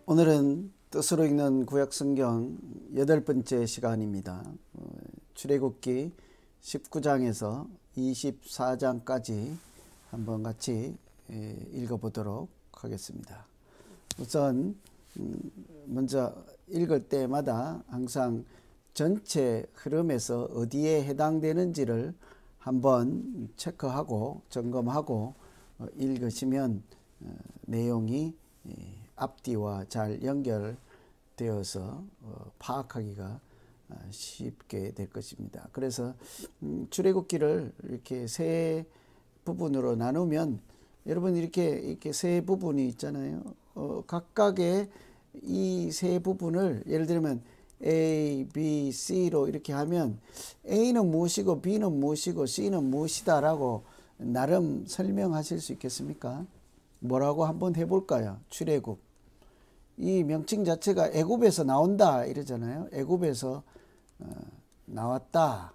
오늘은 뜻으로 읽는 구약성경 8번째 시간입니다. 출애굽기 19장에서 24장까지 한번 같이 읽어보도록 하겠습니다. 우선 먼저 읽을 때마다 항상 전체 흐름에서 어디에 해당되는지를 한번 체크하고 점검하고 읽으시면 내용이 앞뒤와 잘 연결되어서 파악하기가 쉽게 될 것입니다. 그래서 출애굽기를 이렇게 세 부분으로 나누면 여러분 이렇게 세 부분이 있잖아요. 각각의 이 세 부분을 예를 들면 A, B, C로 이렇게 하면 A는 무엇이고 B는 무엇이고 C는 무엇이다라고 나름 설명하실 수 있겠습니까? 뭐라고 한번 해볼까요? 출애굽. 이 명칭 자체가 애굽에서 나온다 이러잖아요. 애굽에서 나왔다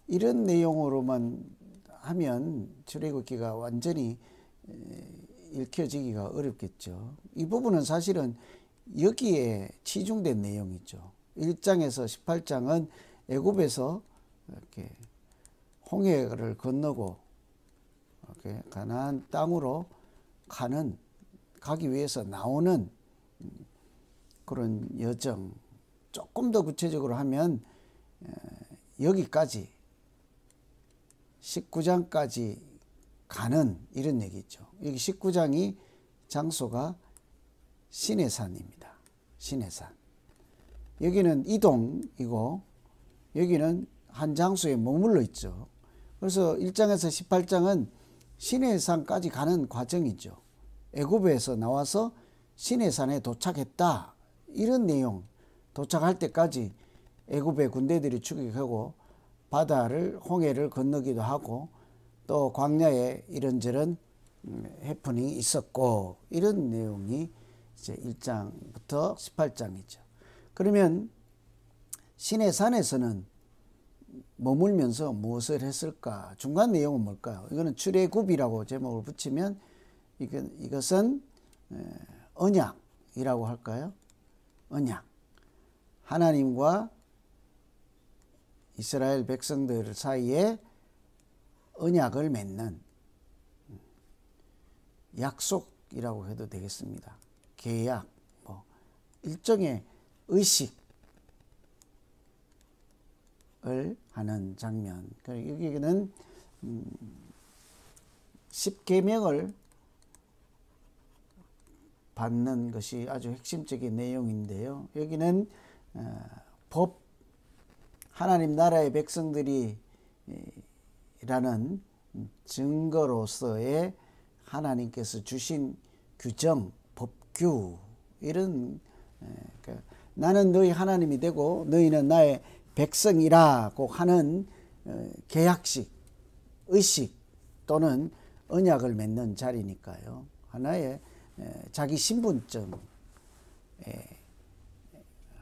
이런 내용으로만 하면 출애굽기가 완전히 읽혀지기가 어렵겠죠. 이 부분은 사실은 여기에 치중된 내용이죠. 1장에서 18장은 애굽에서 이렇게 홍해를 건너고 이렇게 가나안 땅으로 가기 위해서 나오는 그런 여정. 조금 더 구체적으로 하면 여기까지 19장까지 가는 이런 얘기죠. 여기 19장이 장소가 시내산입니다. 시내산. 여기는 이동이고 여기는 한 장소에 머물러 있죠. 그래서 1장에서 18장은 시내산까지 가는 과정이죠. 애굽에서 나와서 시내산에 도착했다 이런 내용. 도착할 때까지 애굽의 군대들이 추격하고 홍해를 건너기도 하고 또 광야에 이런저런 해프닝이 있었고 이런 내용이 이제 1장부터 18장이죠. 그러면 시내산에서는 머물면서 무엇을 했을까? 중간 내용은 뭘까요? 이거는 출애굽이라고 제목을 붙이면 이것은 언약이라고 할까요? 언약. 하나님과 이스라엘 백성들 사이에 언약을 맺는 약속이라고 해도 되겠습니다. 계약, 일종의 의식을 하는 장면. 여기는 10계명을 받는 것이 아주 핵심적인 내용인데요. 여기는 법, 하나님 나라의 백성들이 라는 증거로서의 하나님께서 주신 규정, 법규 이런 나는 너희 하나님이 되고 너희는 나의 백성이라고 하는 계약식, 의식 또는 언약을 맺는 자리니까요. 하나의 자기 신분증에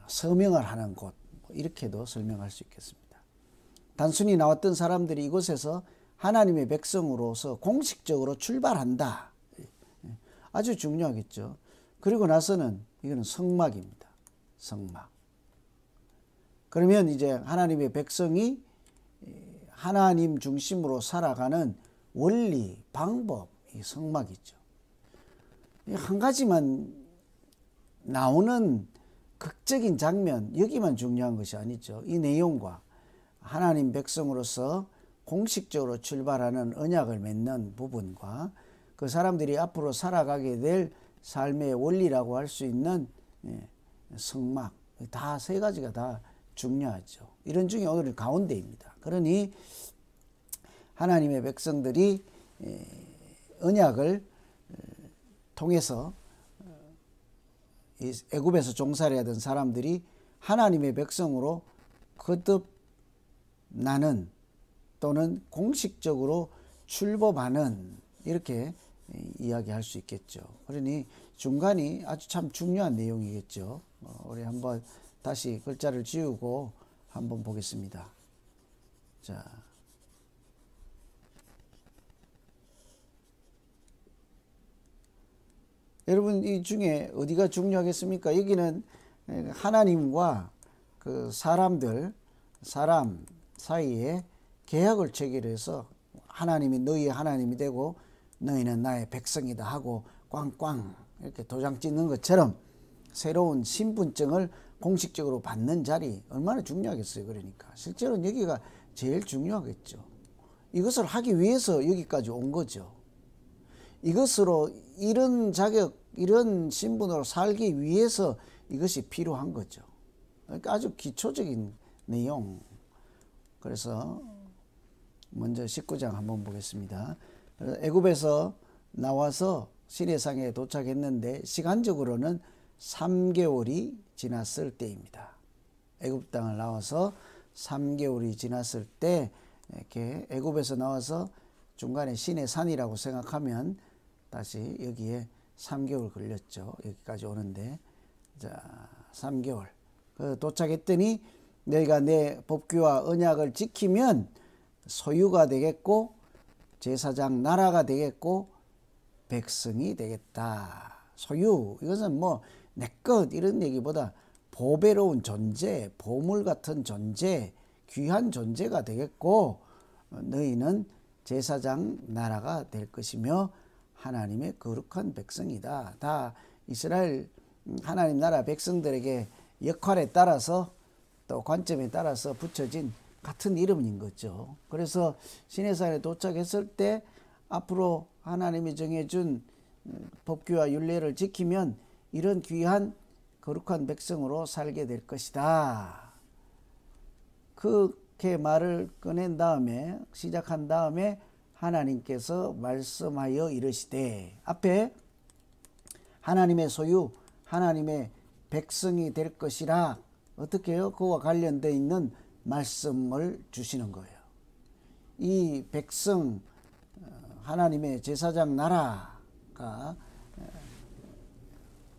서명을 하는 곳 이렇게도 설명할 수 있겠습니다. 단순히 나왔던 사람들이 이곳에서 하나님의 백성으로서 공식적으로 출발한다. 아주 중요하겠죠. 그리고 나서는 이거는 성막입니다. 성막. 그러면 이제 하나님의 백성이 하나님 중심으로 살아가는 원리, 방법, 이 성막이죠. 한 가지만 나오는 극적인 장면, 여기만 중요한 것이 아니죠. 이 내용과 하나님 백성으로서 공식적으로 출발하는 언약을 맺는 부분과 그 사람들이 앞으로 살아가게 될 삶의 원리라고 할 수 있는 성막, 다 세 가지가 다 중요하죠. 이런 중에 오늘은 가운데입니다. 그러니 하나님의 백성들이 언약을 통해서 애굽에서 종살이 하던 사람들이 하나님의 백성으로 거듭나는 또는 공식적으로 출범하는 이렇게 이야기할 수 있겠죠. 그러니 중간이 아주 참 중요한 내용이겠죠. 우리 한번 다시 글자를 지우고 한번 보겠습니다. 자, 여러분 이 중에 어디가 중요하겠습니까? 여기는 하나님과 그 사람 사이에 계약을 체결해서 하나님이 너희의 하나님이 되고 너희는 나의 백성이다 하고 꽝꽝 이렇게 도장 찍는 것처럼 새로운 신분증을 공식적으로 받는 자리 얼마나 중요하겠어요. 그러니까 실제로는 여기가 제일 중요하겠죠. 이것을 하기 위해서 여기까지 온 거죠. 이것으로 이런 자격, 이런 신분으로 살기 위해서 이것이 필요한 거죠. 그러니까 아주 기초적인 내용. 그래서 먼저 19장 한번 보겠습니다. 애굽에서 나와서 시내산에 도착했는데 시간적으로는 3개월이 지났을 때입니다. 애굽 땅을 나와서 3개월이 지났을 때 이렇게 애굽에서 나와서 중간에 시내산이라고 생각하면 다시 여기에 3개월 걸렸죠. 여기까지 오는데 자 3개월 도착했더니 너희가 내 법규와 언약을 지키면 소유가 되겠고 제사장 나라가 되겠고 백성이 되겠다. 소유 이것은 뭐 내 것 이런 얘기보다 보배로운 존재, 보물 같은 존재, 귀한 존재가 되겠고 너희는 제사장 나라가 될 것이며 하나님의 거룩한 백성이다. 다 이스라엘 하나님 나라 백성들에게 역할에 따라서 또 관점에 따라서 붙여진 같은 이름인 거죠. 그래서 시내산에 도착했을 때 앞으로 하나님이 정해준 법규와 율례를 지키면 이런 귀한 거룩한 백성으로 살게 될 것이다. 그렇게 말을 꺼낸 다음에 시작한 다음에 하나님께서 말씀하여 이르시되 앞에 하나님의 소유 하나님의 백성이 될 것이라 어떻게 해요? 그와 관련되어 있는 말씀을 주시는 거예요. 이 백성 하나님의 제사장 나라가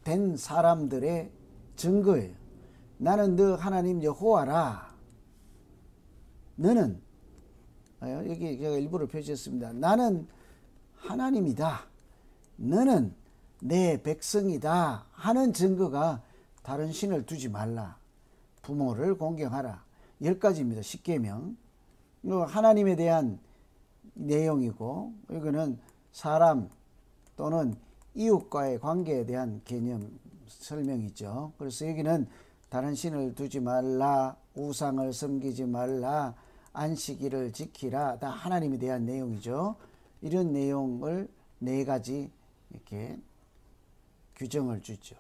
된 사람들의 증거예요. 나는 너 하나님 여호와라. 너는 여기 제가 일부러 표시했습니다. 나는 하나님이다. 너는 내 백성이다 하는 증거가 다른 신을 두지 말라. 부모를 공경하라. 10가지입니다. 10계명. 하나님에 대한 내용이고 이거는 사람 또는 이웃과의 관계에 대한 개념 설명이죠. 그래서 여기는 다른 신을 두지 말라, 우상을 섬기지 말라, 안식일을 지키라. 다 하나님에 대한 내용이죠. 이런 내용을 4가지 이렇게 규정을 주죠.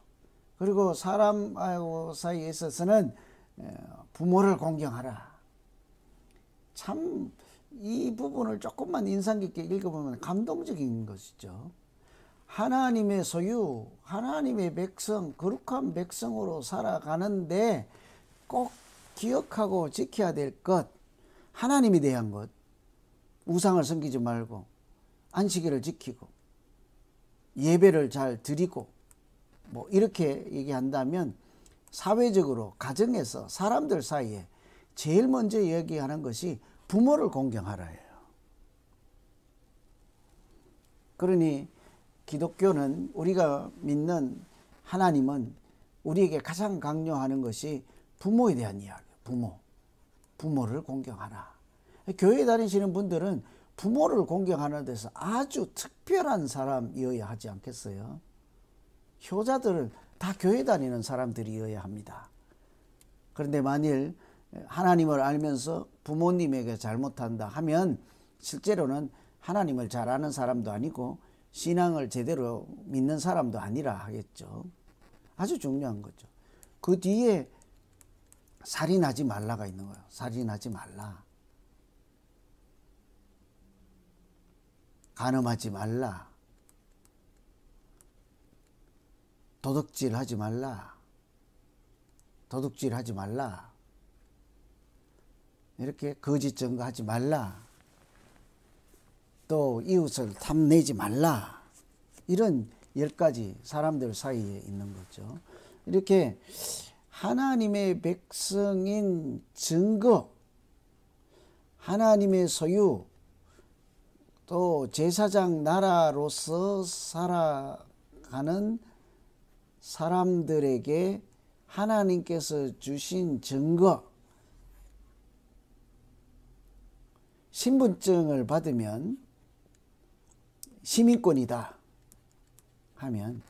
그리고 사람하고 사이에 있어서는 부모를 공경하라. 참 이 부분을 조금만 인상 깊게 읽어보면 감동적인 것이죠. 하나님의 소유, 하나님의 백성, 거룩한 백성으로 살아가는데 꼭 기억하고 지켜야 될 것, 하나님에 대한 것, 우상을 섬기지 말고 안식일을 지키고 예배를 잘 드리고 뭐 이렇게 얘기한다면 사회적으로 가정에서 사람들 사이에 제일 먼저 얘기하는 것이 부모를 공경하라예요. 그러니 기독교는 우리가 믿는 하나님은 우리에게 가장 강요하는 것이 부모에 대한 이야기예요. 부모를 공경하라. 교회 다니시는 분들은 부모를 공경하는 데서 아주 특별한 사람이어야 하지 않겠어요? 효자들은 다 교회 다니는 사람들이어야 합니다. 그런데 만일 하나님을 알면서 부모님에게 잘못한다 하면 실제로는 하나님을 잘 아는 사람도 아니고 신앙을 제대로 믿는 사람도 아니라 하겠죠. 아주 중요한 거죠. 그 뒤에 살인하지 말라가 있는 거예요. 살인하지 말라. 간음하지 말라. 도둑질하지 말라. 도둑질하지 말라. 이렇게 거짓 증거하지 말라. 또 이웃을 탐내지 말라. 이런 10가지 사람들 사이에 있는 거죠. 이렇게 하나님의 백성인 증거, 하나님의 소유, 또 제사장 나라로서 살아가는 사람들에게 하나님께서 주신 증거, 신분증을 받으면 시민권이다 하면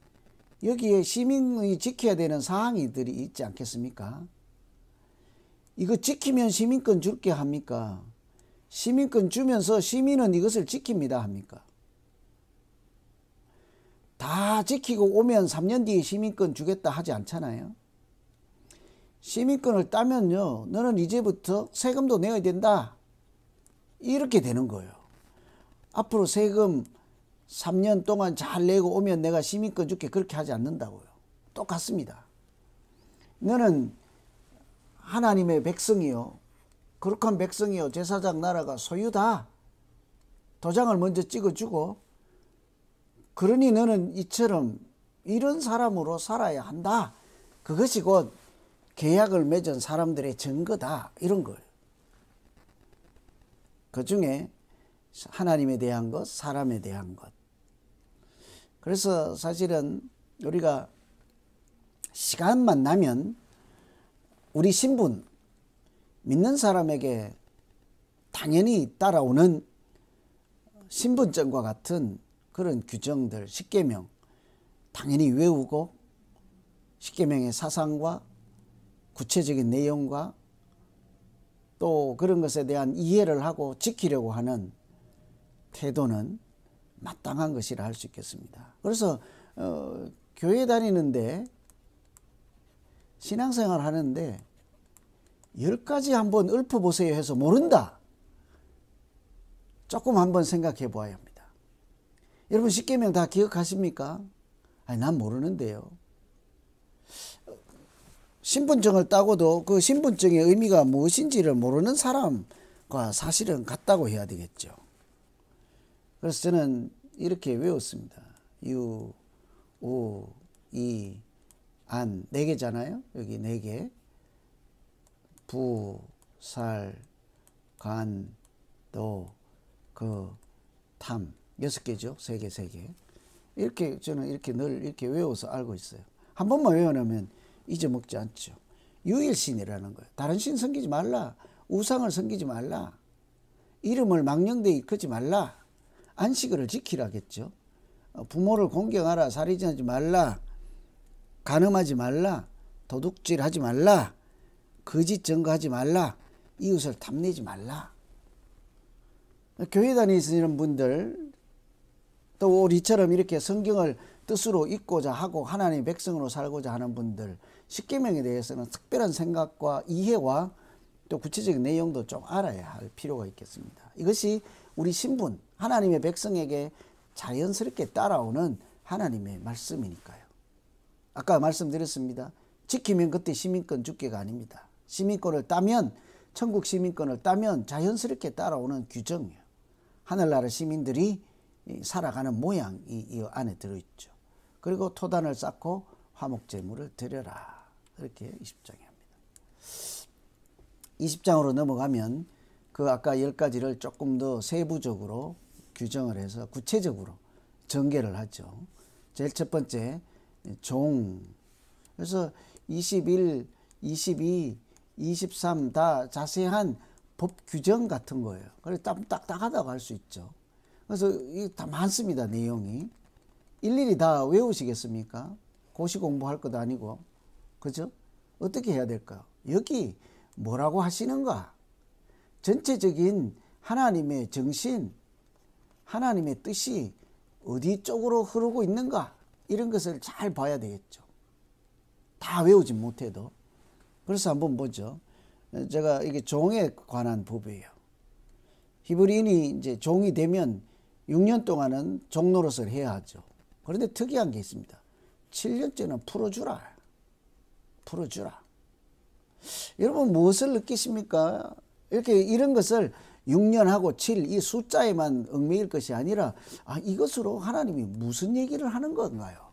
여기에 시민이 지켜야 되는 사항들이 있지 않겠습니까? 이거 지키면 시민권 줄게 합니까? 시민권 주면서 시민은 이것을 지킵니다 합니까? 다 지키고 오면 3년 뒤에 시민권 주겠다 하지 않잖아요. 시민권을 따면요, 너는 이제부터 세금도 내야 된다, 이렇게 되는 거예요. 앞으로 세금 3년 동안 잘 내고 오면 내가 시민권 줄게, 그렇게 하지 않는다고요. 똑같습니다. 너는 하나님의 백성이요, 거룩한 백성이요, 제사장 나라가 소유다, 도장을 먼저 찍어주고, 그러니 너는 이처럼 이런 사람으로 살아야 한다, 그것이 곧 계약을 맺은 사람들의 증거다, 이런 거예요. 그 중에 하나님에 대한 것, 사람에 대한 것. 그래서 사실은 우리가 시간만 나면 우리 신분, 믿는 사람에게 당연히 따라오는 신분증과 같은 그런 규정들, 십계명 당연히 외우고, 십계명의 사상과 구체적인 내용과 또 그런 것에 대한 이해를 하고 지키려고 하는 태도는 마땅한 것이라 할 수 있겠습니다. 그래서 교회 다니는데, 신앙생활 하는데 10가지 한번 읊어보세요 해서 모른다, 조금 한번 생각해 보아야 합니다. 여러분 십계명 다 기억하십니까? 아니, 난 모르는데요. 신분증을 따고도 그 신분증의 의미가 무엇인지를 모르는 사람과 사실은 같다고 해야 되겠죠. 그래서 저는 이렇게 외웠습니다. 유, 우, 이, 안, 4개잖아요. 여기 4개. 부, 살, 간, 도, 그, 탐. 6개죠. 3개. 이렇게 저는 이렇게 늘 이렇게 외워서 알고 있어요. 한 번만 외워놓으면 잊어먹지 않죠. 유일신이라는 거예요. 다른 신 섬기지 말라. 우상을 섬기지 말라. 이름을 망령되이 일컫지 말라. 안식일을 지키라겠죠. 부모를 공경하라. 살인하지 말라. 간음하지 말라. 도둑질하지 말라. 거짓 증거하지 말라. 이웃을 탐내지 말라. 교회 다니시는 분들, 또 우리처럼 이렇게 성경을 뜻으로 읽고자 하고 하나님의 백성으로 살고자 하는 분들, 십계명에 대해서는 특별한 생각과 이해와 또 구체적인 내용도 좀 알아야 할 필요가 있겠습니다. 이것이 우리 신분, 하나님의 백성에게 자연스럽게 따라오는 하나님의 말씀이니까요. 아까 말씀드렸습니다. 지키면 그때 시민권 줄게가 아닙니다. 시민권을 따면, 천국 시민권을 따면 자연스럽게 따라오는 규정이에요. 하늘나라 시민들이 살아가는 모양이 이 안에 들어있죠. 그리고 토단을 쌓고 화목제물을 드려라, 이렇게 20장에 합니다. 20장으로 넘어가면 그 아까 10가지를 조금 더 세부적으로 규정을 해서 구체적으로 전개를 하죠. 제일 첫 번째, 종. 그래서 21, 22, 23 다 자세한 법 규정 같은 거예요. 그래서 딱딱하다고 할 수 있죠. 그래서 이게 다 많습니다, 내용이. 일일이 다 외우시겠습니까? 고시 공부할 것도 아니고. 그죠? 어떻게 해야 될까요? 여기 뭐라고 하시는가? 전체적인 하나님의 정신, 하나님의 뜻이 어디 쪽으로 흐르고 있는가? 이런 것을 잘 봐야 되겠죠. 다 외우지 못해도. 그래서 한번 보죠. 제가 이게 종에 관한 법이에요. 히브리인이 이제 종이 되면 6년 동안은 종 노릇을 해야 하죠. 그런데 특이한 게 있습니다. 7년째는 풀어주라. 풀어주라. 여러분 무엇을 느끼십니까? 이렇게 이런 것을 6년하고 7, 이 숫자에만 얽매일 것이 아니라, 이것으로 하나님이 무슨 얘기를 하는 건가요?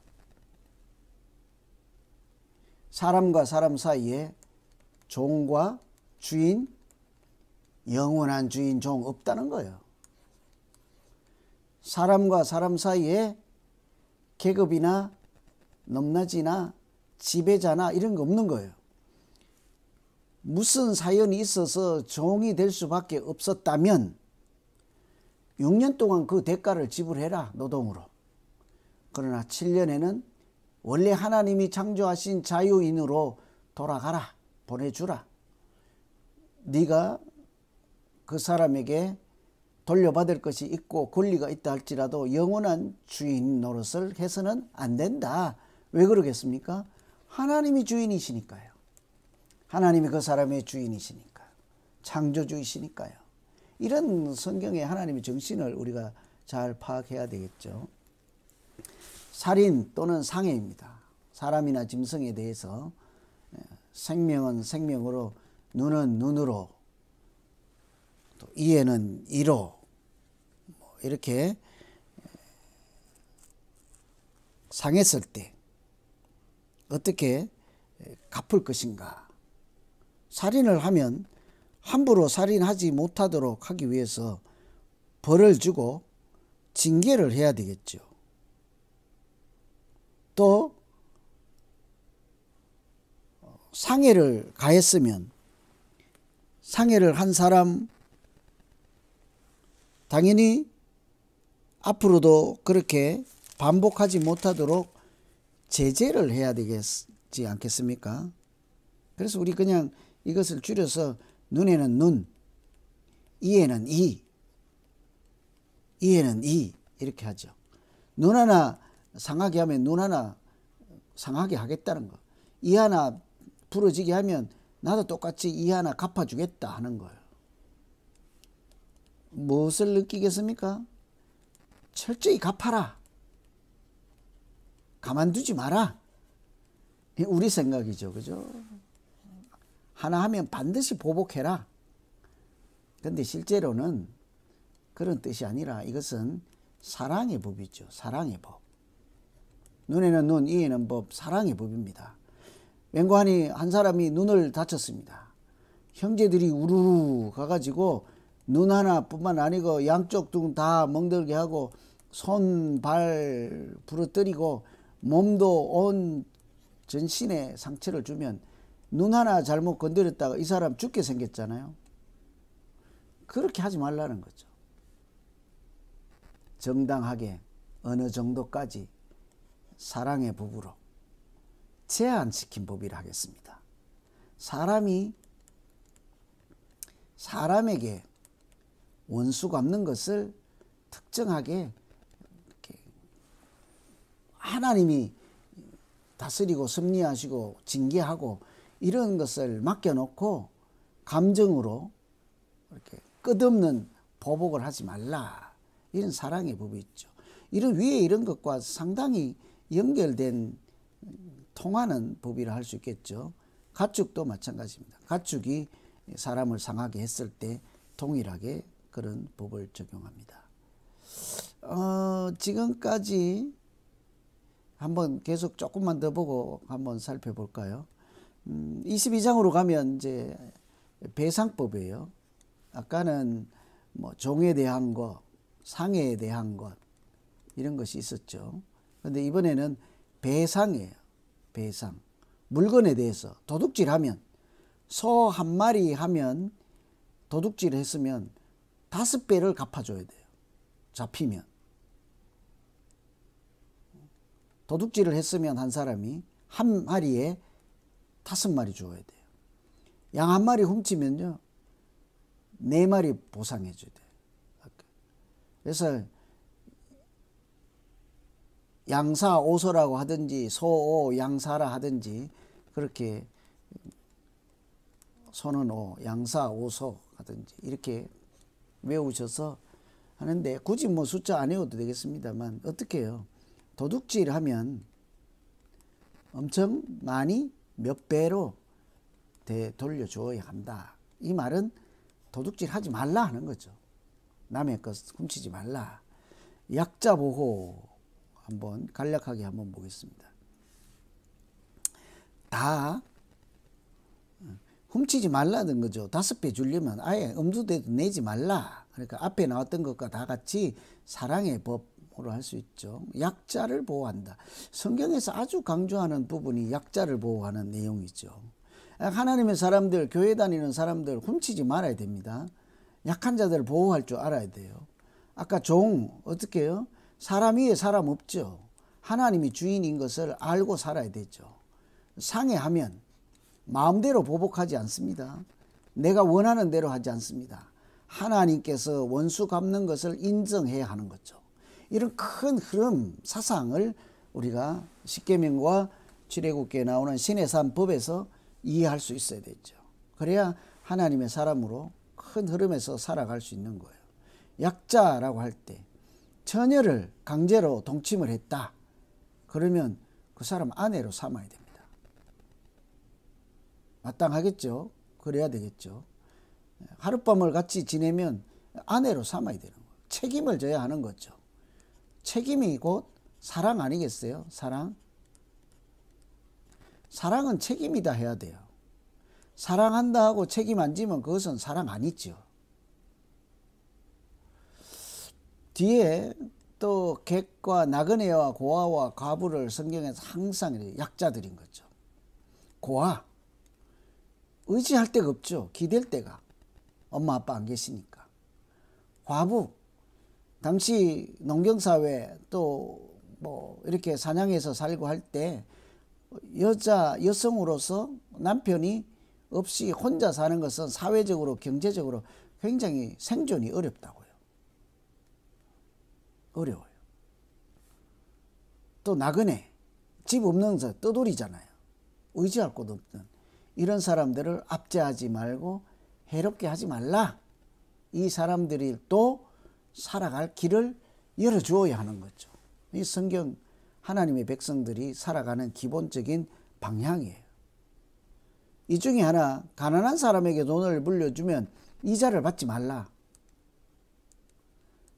사람과 사람 사이에 종과 주인, 영원한 주인, 종 없다는 거예요. 사람과 사람 사이에 계급이나 넘나지나 지배자나 이런 거 없는 거예요. 무슨 사연이 있어서 종이 될 수밖에 없었다면 6년 동안 그 대가를 지불해라, 노동으로. 그러나 7년에는 원래 하나님이 창조하신 자유인으로 돌아가라, 보내주라. 네가 그 사람에게 돌려받을 것이 있고 권리가 있다 할지라도 영원한 주인 노릇을 해서는 안 된다. 왜 그러겠습니까? 하나님이 주인이시니까요. 하나님이 그 사람의 주인이시니까. 창조주이시니까요. 이런 성경의 하나님의 정신을 우리가 잘 파악해야 되겠죠. 살인 또는 상해입니다. 사람이나 짐승에 대해서 생명은 생명으로, 눈은 눈으로, 또 이에는 이로 이렇게 상했을 때 어떻게 갚을 것인가. 살인을 하면 함부로 살인하지 못하도록 하기 위해서 벌을 주고 징계를 해야 되겠죠. 또 상해를 가했으면 상해를 한 사람 당연히 앞으로도 그렇게 반복하지 못하도록 제재를 해야 되겠지 않겠습니까? 그래서 우리 그냥 이것을 줄여서 눈에는 눈, 이에는 이, 이에는 이 이렇게 하죠. 눈 하나 상하게 하면 눈 하나 상하게 하겠다는 거. 이 하나 부러지게 하면 나도 똑같이 이 하나 갚아주겠다 하는 거예요. 무엇을 느끼겠습니까? 철저히 갚아라. 가만두지 마라. 우리 생각이죠. 그죠? 하나 하면 반드시 보복해라. 근데 실제로는 그런 뜻이 아니라 이것은 사랑의 법이죠. 사랑의 법. 눈에는 눈, 이에는 법, 사랑의 법입니다. 맹관이 한 사람이 눈을 다쳤습니다. 형제들이 우르르 가가지고 눈 하나뿐만 아니고 양쪽 눈 다 멍들게 하고 손, 발 부러뜨리고 몸도 온 전신에 상처를 주면 눈 하나 잘못 건드렸다가 이 사람 죽게 생겼잖아요. 그렇게 하지 말라는 거죠. 정당하게 어느 정도까지 사랑의 법으로 제한시킨 법이라 하겠습니다. 사람이 사람에게 원수 갚는 것을 특정하게 이렇게 하나님이 다스리고 섭리하시고 징계하고 이런 것을 맡겨놓고 감정으로 이렇게 끝없는 보복을 하지 말라. 이런 사랑의 법이 있죠. 이런 위에 이런 것과 상당히 연결된 통하는 법이라 할 수 있겠죠. 가축도 마찬가지입니다. 가축이 사람을 상하게 했을 때 동일하게 그런 법을 적용합니다. 지금까지 한번 계속 조금만 더 보고 한번 살펴볼까요? 22장으로 가면 이제 배상법이에요. 아까는 뭐 종에 대한 것, 상해에 대한 것 이런 것이 있었죠. 그런데 이번에는 배상이에요. 배상. 물건에 대해서 도둑질하면 소 한 마리 하면 도둑질을 했으면 5배를 갚아줘야 돼요. 잡히면. 도둑질을 했으면 한 사람이 한 마리에 5마리 줘야 돼요. 양 한 마리 훔치면요 4마리 보상해 줘야 돼요. 그래서 양사 오소라고 하든지 소오 양사라 하든지 그렇게 소는 오 양사 오소 하든지 이렇게 외우셔서 하는데 굳이 뭐 숫자 안 외워도 되겠습니다만 어떻게 해요? 도둑질 하면 엄청 많이 몇 배로 되돌려줘야 한다. 이 말은 도둑질 하지 말라 하는 거죠. 남의 것 훔치지 말라. 약자 보호 한번 간략하게 한번 보겠습니다. 다 훔치지 말라는 거죠. 5배 주려면 아예 엄두대도 내지 말라. 그러니까 앞에 나왔던 것과 다 같이 사랑의 법 뭐로 할 수 있죠. 약자를 보호한다. 성경에서 아주 강조하는 부분이 약자를 보호하는 내용이죠. 하나님의 사람들, 교회 다니는 사람들 훔치지 말아야 됩니다. 약한 자들을 보호할 줄 알아야 돼요. 아까 종 어떻게 해요? 사람 위에 사람 없죠. 하나님이 주인인 것을 알고 살아야 되죠. 상해하면 마음대로 보복하지 않습니다. 내가 원하는 대로 하지 않습니다. 하나님께서 원수 갚는 것을 인정해야 하는 거죠. 이런 큰 흐름, 사상을 우리가 십계명과 출애굽기에 나오는 신의 산 법에서 이해할 수 있어야 되죠. 그래야 하나님의 사람으로 큰 흐름에서 살아갈 수 있는 거예요. 약자라고 할 때 처녀를 강제로 동침을 했다. 그러면 그 사람 아내로 삼아야 됩니다. 마땅하겠죠. 그래야 되겠죠. 하룻밤을 같이 지내면 아내로 삼아야 되는 거예요. 책임을 져야 하는 거죠. 책임이 곧 사랑 아니겠어요? 사랑. 사랑은 책임이다 해야 돼요. 사랑한다 하고 책임 안 지면 그것은 사랑 아니죠. 뒤에 또 객과 나그네와 고아와 과부를 성경에서 항상 약자들인 거죠. 고아. 의지할 데가 없죠. 기댈 데가. 엄마 아빠 안 계시니까. 과부. 당시 농경사회 또 뭐 이렇게 사냥해서 살고 할 때 여성으로서 남편이 없이 혼자 사는 것은 사회적으로 경제적으로 굉장히 생존이 어렵다고요. 어려워요. 또 나그네, 집 없는 자 떠돌이잖아요. 의지할 곳 없는 이런 사람들을 압제하지 말고 해롭게 하지 말라. 이 사람들이 또 살아갈 길을 열어주어야 하는 거죠. 이 성경 하나님의 백성들이 살아가는 기본적인 방향이에요. 이 중에 하나, 가난한 사람에게 돈을 물려주면 이자를 받지 말라.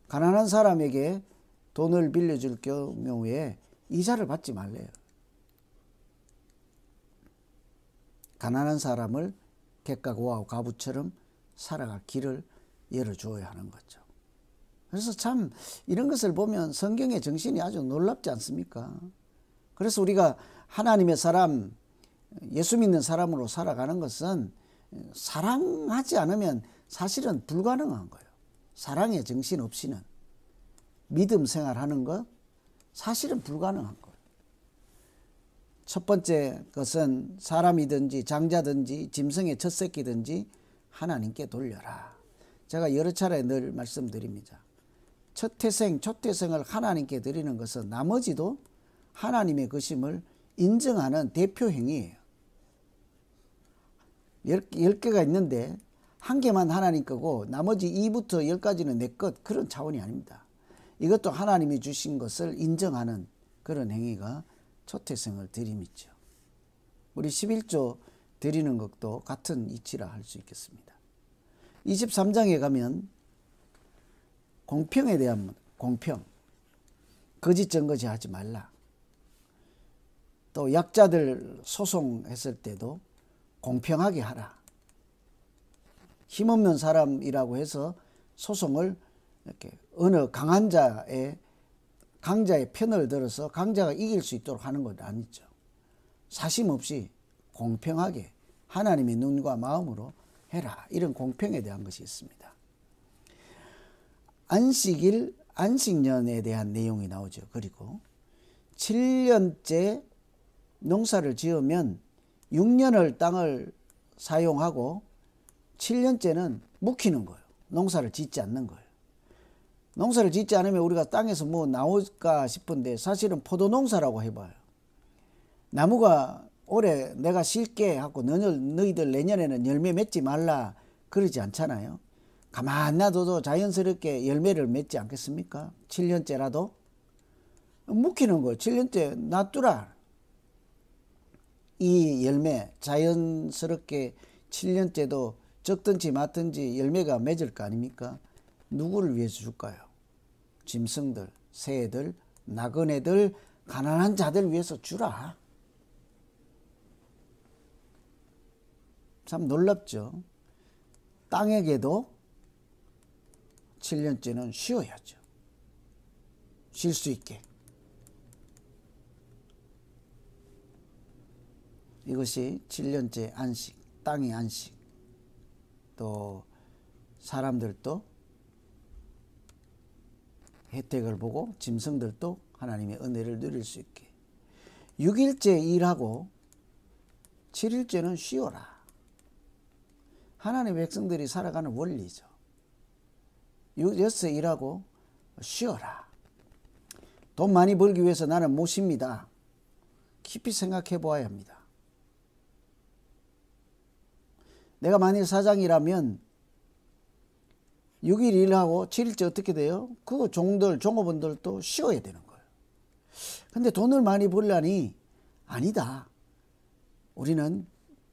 가난한 사람에게 돈을 빌려줄 경우에 이자를 받지 말래요. 가난한 사람을 객과 고아 과부처럼 살아갈 길을 열어주어야 하는 거죠. 그래서 참 이런 것을 보면 성경의 정신이 아주 놀랍지 않습니까? 그래서 우리가 하나님의 사람, 예수 믿는 사람으로 살아가는 것은 사랑하지 않으면 사실은 불가능한 거예요. 사랑의 정신 없이는 믿음 생활하는 것 사실은 불가능한 거예요. 첫 번째 것은 사람이든지 장자든지 짐승의 첫 새끼든지 하나님께 돌려라. 제가 여러 차례 늘 말씀드립니다. 첫 태생, 초태생을 하나님께 드리는 것은 나머지도 하나님의 것임을 인정하는 대표 행위예요. 10개가 있는데 한 개만 하나님 거고 나머지 2부터 10까지는 내 것, 그런 차원이 아닙니다. 이것도 하나님이 주신 것을 인정하는 그런 행위가 초태생을 드림이죠. 우리 11조 드리는 것도 같은 이치라 할 수 있겠습니다. 23장에 가면 공평에 대한 공평, 거짓 증거지 하지 말라. 또 약자들 소송했을 때도 공평하게 하라. 힘없는 사람이라고 해서 소송을 이렇게 어느 강자의 편을 들어서 강자가 이길 수 있도록 하는 건 아니죠. 사심 없이 공평하게 하나님의 눈과 마음으로 해라. 이런 공평에 대한 것이 있습니다. 안식일, 안식년에 대한 내용이 나오죠. 그리고 7년째 농사를 지으면 6년을 땅을 사용하고 7년째는 묵히는 거예요. 농사를 짓지 않는 거예요. 농사를 짓지 않으면 우리가 땅에서 뭐 나올까 싶은데 사실은 포도 농사라고 해봐요. 나무가 올해 내가 쉴게 하고 너희들 내년에는 열매 맺지 말라 그러지 않잖아요. 가만 놔둬도 자연스럽게 열매를 맺지 않겠습니까? 7년째라도 묵히는 거예요. 7년째 놔두라. 이 열매 자연스럽게 7년째도 적든지 맞든지 열매가 맺을 거 아닙니까? 누구를 위해서 줄까요? 짐승들, 새들, 나그네들, 가난한 자들 위해서 주라. 참 놀랍죠. 땅에게도 7년째는 쉬어야죠. 쉴 수 있게. 이것이 7년째 안식, 땅의 안식. 또 사람들도 혜택을 보고 짐승들도 하나님의 은혜를 누릴 수 있게. 6일째 일하고 7일째는 쉬어라. 하나님의 백성들이 살아가는 원리죠. 6일 일하고 쉬어라. 돈 많이 벌기 위해서 나는 못 쉽니다. 깊이 생각해 보아야 합니다. 내가 만일 사장이라면 6일 일하고 7일째 어떻게 돼요? 그 종들, 종업원들도 쉬어야 되는 거예요. 근데 돈을 많이 벌려니 아니다. 우리는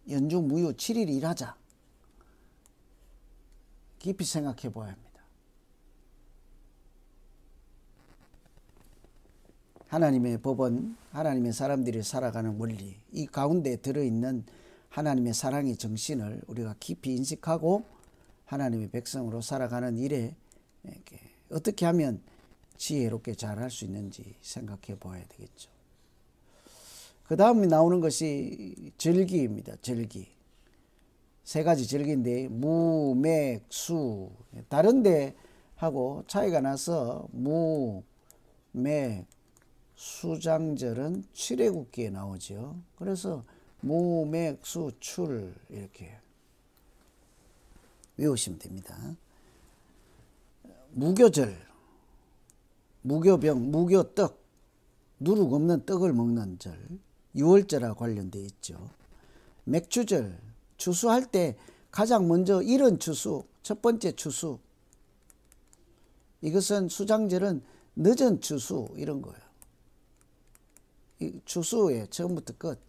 연중 무휴 7일 일하자. 깊이 생각해 보아야 합니다. 하나님의 법은 하나님의 사람들이 살아가는 원리, 이 가운데 들어있는 하나님의 사랑의 정신을 우리가 깊이 인식하고 하나님의 백성으로 살아가는 일에 어떻게 하면 지혜롭게 잘할 수 있는지 생각해 보아야 되겠죠. 그 다음에 나오는 것이 절기입니다. 절기. 세 가지 절기인데 무, 맥, 수. 다른 데하고 차이가 나서 무, 맥, 수장절은 출애굽기에 나오죠. 그래서 무, 맥, 수, 출 이렇게 외우시면 됩니다. 무교절, 무교병, 무교떡, 누룩 없는 떡을 먹는 절, 유월절과 관련되어 있죠. 맥추절, 추수할 때 가장 먼저 이른 추수, 첫 번째 추수. 이것은 수장절은 늦은 추수 이런 거예요. 추수의 처음부터 끝.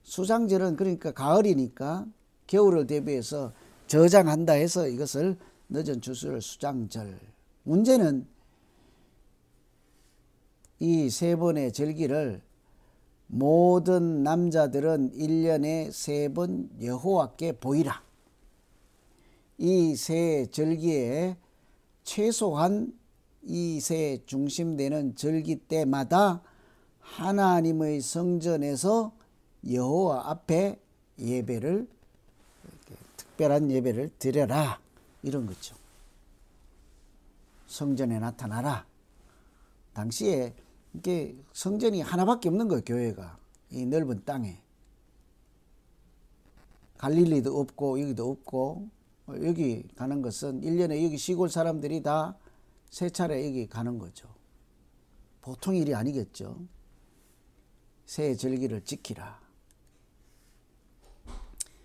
수장절은 그러니까 가을이니까 겨울을 대비해서 저장한다 해서 이것을 늦은 추수를 수장절. 문제는 이 세 번의 절기를 모든 남자들은 1년에 3번 여호와께 보이라. 이 세 절기에 최소한 이 세 중심되는 절기 때마다 하나님의 성전에서 여호와 앞에 예배를, 특별한 예배를 드려라. 이런 거죠. 성전에 나타나라. 당시에 이게 성전이 하나밖에 없는 거예요. 교회가 이 넓은 땅에. 갈릴리도 없고 여기도 없고, 여기 가는 것은 1년에 여기 시골 사람들이 다 세 차례 여기 가는 거죠. 보통 일이 아니겠죠. 새 절기를 지키라.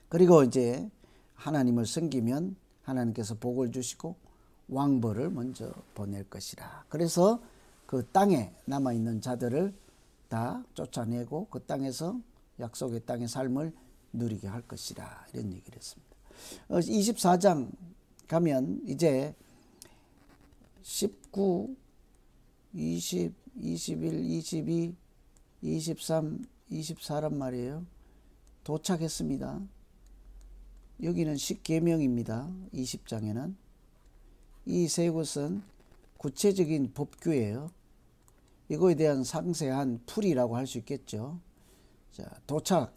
그리고 이제 하나님을 섬기면 하나님께서 복을 주시고 왕벌을 먼저 보낼 것이라. 그래서 그 땅에 남아있는 자들을 다 쫓아내고 그 땅에서 약속의 땅의 삶을 누리게 할 것이라. 이런 얘기를 했습니다. 24장 가면 이제 19, 20, 21, 22, 23, 24란 말이에요. 도착했습니다. 여기는 10계명입니다. 20장에는. 이 세 곳은 구체적인 법규예요. 이거에 대한 상세한 풀이라고 할 수 있겠죠. 자, 도착.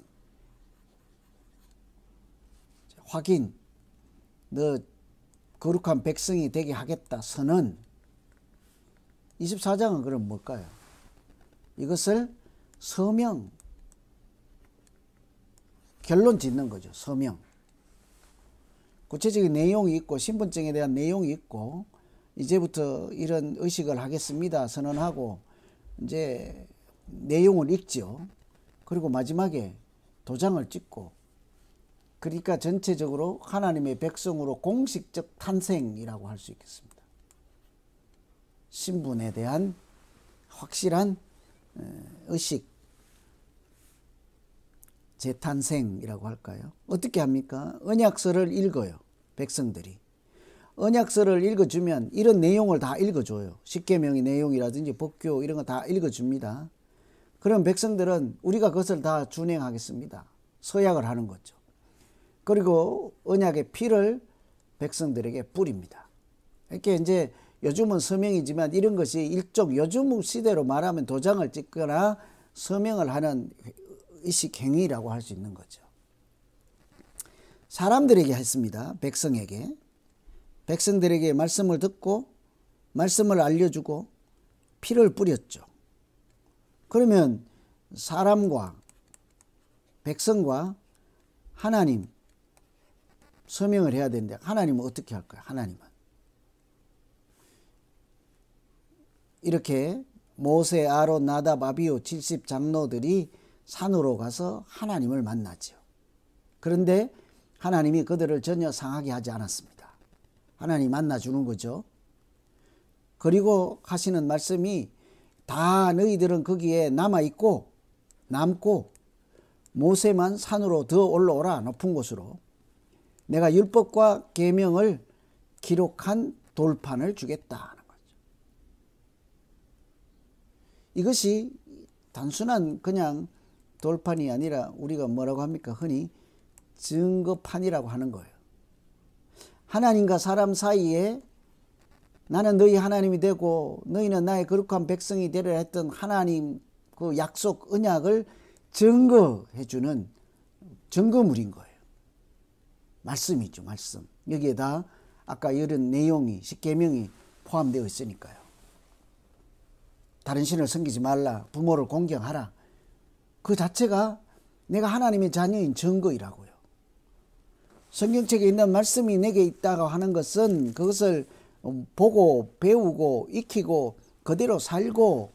확인. 너 거룩한 백성이 되게 하겠다. 선언. 24장은 그럼 뭘까요? 이것을 서명. 결론 짓는 거죠. 서명. 구체적인 내용이 있고 신분증에 대한 내용이 있고 이제부터 이런 의식을 하겠습니다. 선언하고 이제 내용을 읽죠. 그리고 마지막에 도장을 찍고, 그러니까 전체적으로 하나님의 백성으로 공식적 탄생이라고 할 수 있겠습니다. 신분에 대한 확실한 의식, 재탄생이라고 할까요? 어떻게 합니까? 언약서를 읽어요. 백성들이. 언약서를 읽어주면 이런 내용을 다 읽어줘요. 십계명의 내용이라든지 법규 이런 거 다 읽어줍니다. 그럼 백성들은 우리가 그것을 다 준행하겠습니다. 서약을 하는 거죠. 그리고 언약의 피를 백성들에게 뿌립니다. 이렇게 이제 요즘은 서명이지만 이런 것이 일종 요즘 시대로 말하면 도장을 찍거나 서명을 하는 의식 행위라고 할 수 있는 거죠. 사람들에게 했습니다. 백성에게. 백성들에게 말씀을 듣고 말씀을 알려주고 피를 뿌렸죠. 그러면 사람과 백성과 하나님 서명을 해야 되는데 하나님은 어떻게 할까요? 하나님은 이렇게 모세, 아론, 나답, 아비후 70 장로들이 산으로 가서 하나님을 만나죠. 그런데 하나님이 그들을 전혀 상하게 하지 않았습니다. 하나님 만나주는 거죠. 그리고 하시는 말씀이 다 너희들은 거기에 남아있고 남고 모세만 산으로 더 올라오라, 높은 곳으로. 내가 율법과 계명을 기록한 돌판을 주겠다 하는 거죠. 이것이 단순한 그냥 돌판이 아니라 우리가 뭐라고 합니까? 흔히 증거판이라고 하는 거예요. 하나님과 사람 사이에 나는 너희 하나님이 되고 너희는 나의 거룩한 백성이 되리라 했던 하나님 그 약속 언약을 증거해 주는 증거물인 거예요. 말씀이죠. 말씀. 여기에다 아까 이런 내용이 십계명이 포함되어 있으니까요. 다른 신을 섬기지 말라. 부모를 공경하라. 그 자체가 내가 하나님의 자녀인 증거이라고요. 성경책에 있는 말씀이 내게 있다고 하는 것은 그것을 보고 배우고 익히고 그대로 살고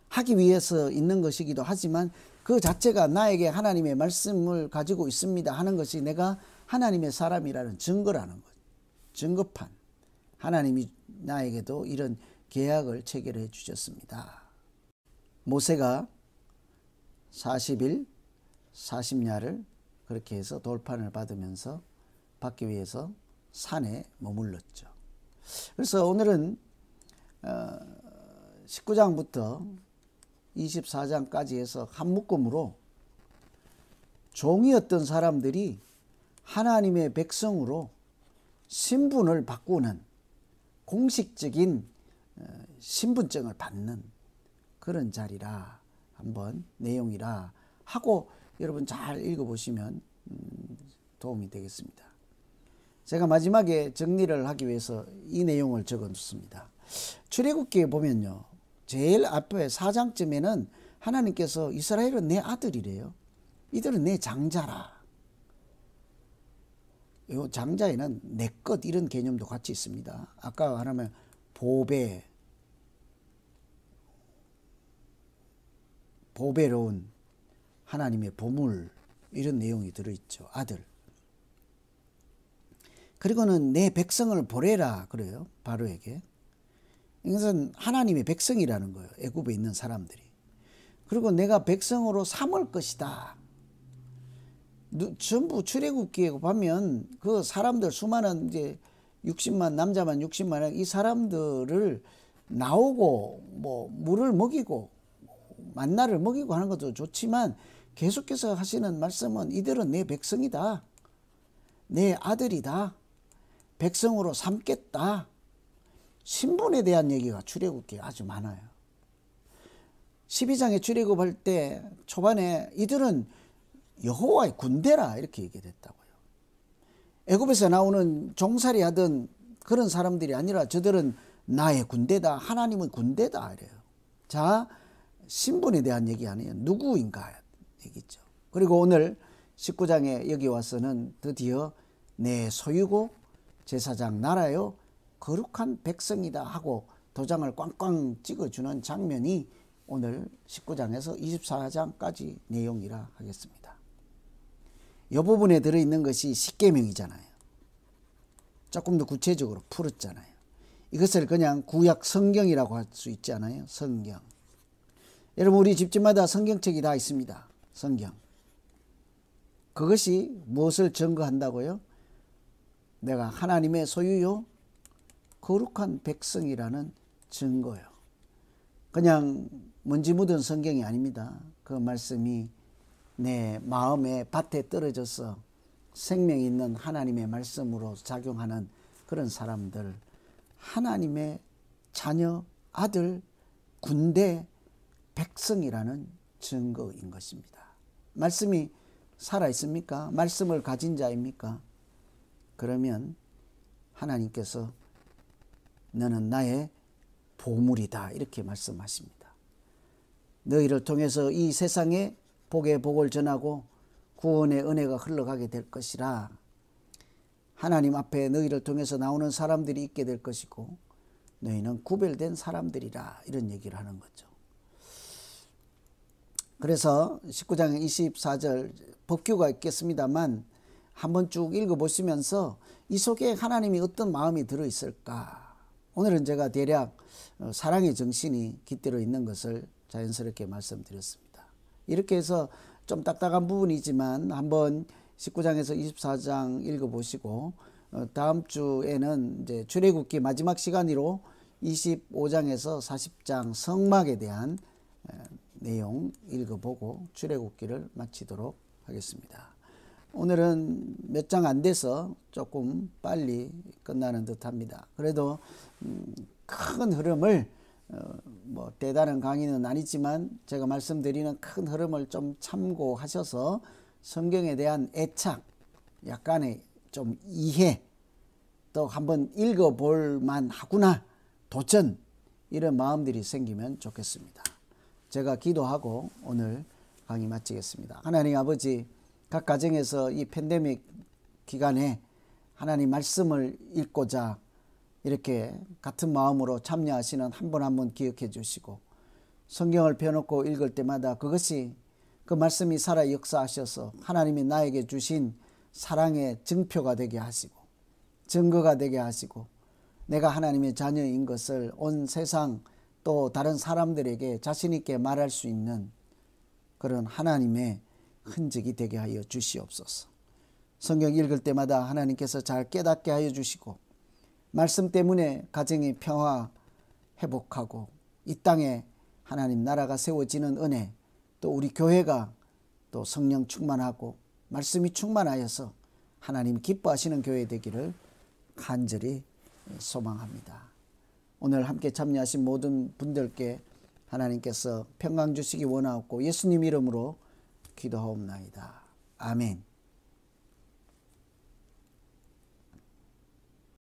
하기 위해서 있는 것이기도 하지만 그 자체가 나에게 하나님의 말씀을 가지고 있습니다 하는 것이 내가 하나님의 사람이라는 증거라는 것. 증거판. 하나님이 나에게도 이런 계약을 체결해 주셨습니다. 모세가 40일 40야를 그렇게 해서 돌판을 받으면서 받기 위해서 산에 머물렀죠. 그래서 오늘은 19장부터 24장까지 해서 한 묶음으로 종이었던 사람들이 하나님의 백성으로 신분을 바꾸는 공식적인 신분증을 받는 그런 자리라 한번 내용이라 하고 여러분 잘 읽어보시면 도움이 되겠습니다. 제가 마지막에 정리를 하기 위해서 이 내용을 적어놓습니다. 출애굽기에 보면요. 제일 앞에 4장쯤에는 하나님께서 이스라엘은 내 아들이래요. 이들은 내 장자라. 이 장자에는 내 것 이런 개념도 같이 있습니다. 아까 말하면 보배, 보배로운 하나님의 보물 이런 내용이 들어있죠. 아들. 그리고는 내 백성을 보내라 그래요. 바로에게. 이것은 하나님의 백성이라는 거예요. 애굽에 있는 사람들이. 그리고 내가 백성으로 삼을 것이다. 전부 출애굽기에 보면 그 사람들 수많은 이제 60만 남자만 60만 이 사람들을 나오고 뭐 물을 먹이고 만나를 먹이고 하는 것도 좋지만 계속해서 하시는 말씀은 이들은 내 백성이다. 내 아들이다. 백성으로 삼겠다. 신분에 대한 얘기가 출애굽기에 아주 많아요. 12장에 출애굽할 때 초반에 이들은 여호와의 군대라 이렇게 얘기됐다고요. 애굽에서 나오는 종살이 하던 그런 사람들이 아니라 저들은 나의 군대다. 하나님의 군대다 이래요. 자, 신분에 대한 얘기 아니에요. 누구인가 얘기죠. 그리고 오늘 19장에 여기 와서는 드디어 내 소유고 제사장 나라요 거룩한 백성이다 하고 도장을 꽝꽝 찍어주는 장면이 오늘 19장에서 24장까지 내용이라 하겠습니다. 이 부분에 들어있는 것이 십계명이잖아요. 조금 더 구체적으로 풀었잖아요. 이것을 그냥 구약 성경이라고 할 수 있지 않아요? 성경. 여러분 우리 집집마다 성경책이 다 있습니다. 성경. 그것이 무엇을 증거한다고요? 내가 하나님의 소유요 거룩한 백성이라는 증거요. 그냥 먼지 묻은 성경이 아닙니다. 그 말씀이 내 마음의 밭에 떨어져서 생명 있는 하나님의 말씀으로 작용하는 그런 사람들, 하나님의 자녀, 아들, 군대, 백성이라는 증거인 것입니다. 말씀이 살아있습니까? 말씀을 가진 자입니까? 그러면 하나님께서 너는 나의 보물이다 이렇게 말씀하십니다. 너희를 통해서 이 세상에 복의 복을 전하고 구원의 은혜가 흘러가게 될 것이라. 하나님 앞에 너희를 통해서 나오는 사람들이 있게 될 것이고 너희는 구별된 사람들이라 이런 얘기를 하는 거죠. 그래서 19장 24절 법규가 있겠습니다만 한번 쭉 읽어보시면서 이 속에 하나님이 어떤 마음이 들어있을까. 오늘은 제가 대략 사랑의 정신이 깃들어 있는 것을 자연스럽게 말씀드렸습니다. 이렇게 해서 좀 딱딱한 부분이지만 한번 19장에서 24장 읽어보시고 다음 주에는 이제 출애굽기 마지막 시간으로 25장에서 40장 성막에 대한 내용 읽어보고 출애굽기를 마치도록 하겠습니다. 오늘은 몇 장 안 돼서 조금 빨리 끝나는 듯합니다. 그래도 큰 흐름을 뭐 대단한 강의는 아니지만 제가 말씀드리는 큰 흐름을 좀 참고하셔서 성경에 대한 애착, 약간의 좀 이해, 또 한번 읽어볼 만하구나, 도전, 이런 마음들이 생기면 좋겠습니다. 제가 기도하고 오늘 강의 마치겠습니다. 하나님 아버지, 각 가정에서 이 팬데믹 기간에 하나님 말씀을 읽고자 이렇게 같은 마음으로 참여하시는 한 분 한 분 기억해 주시고 성경을 펴놓고 읽을 때마다 그것이 그 말씀이 살아 역사하셔서 하나님이 나에게 주신 사랑의 증표가 되게 하시고 증거가 되게 하시고 내가 하나님의 자녀인 것을 온 세상 또 다른 사람들에게 자신 있게 말할 수 있는 그런 하나님의 흔적이 되게 하여 주시옵소서. 성경 읽을 때마다 하나님께서 잘 깨닫게 하여 주시고 말씀 때문에 가정의 평화 회복하고 이 땅에 하나님 나라가 세워지는 은혜, 또 우리 교회가 또 성령 충만하고 말씀이 충만하여서 하나님 기뻐하시는 교회 되기를 간절히 소망합니다. 오늘 함께 참여하신 모든 분들께 하나님께서 평강 주시기 원하옵고 예수님 이름으로 기도하옵나이다. 아멘.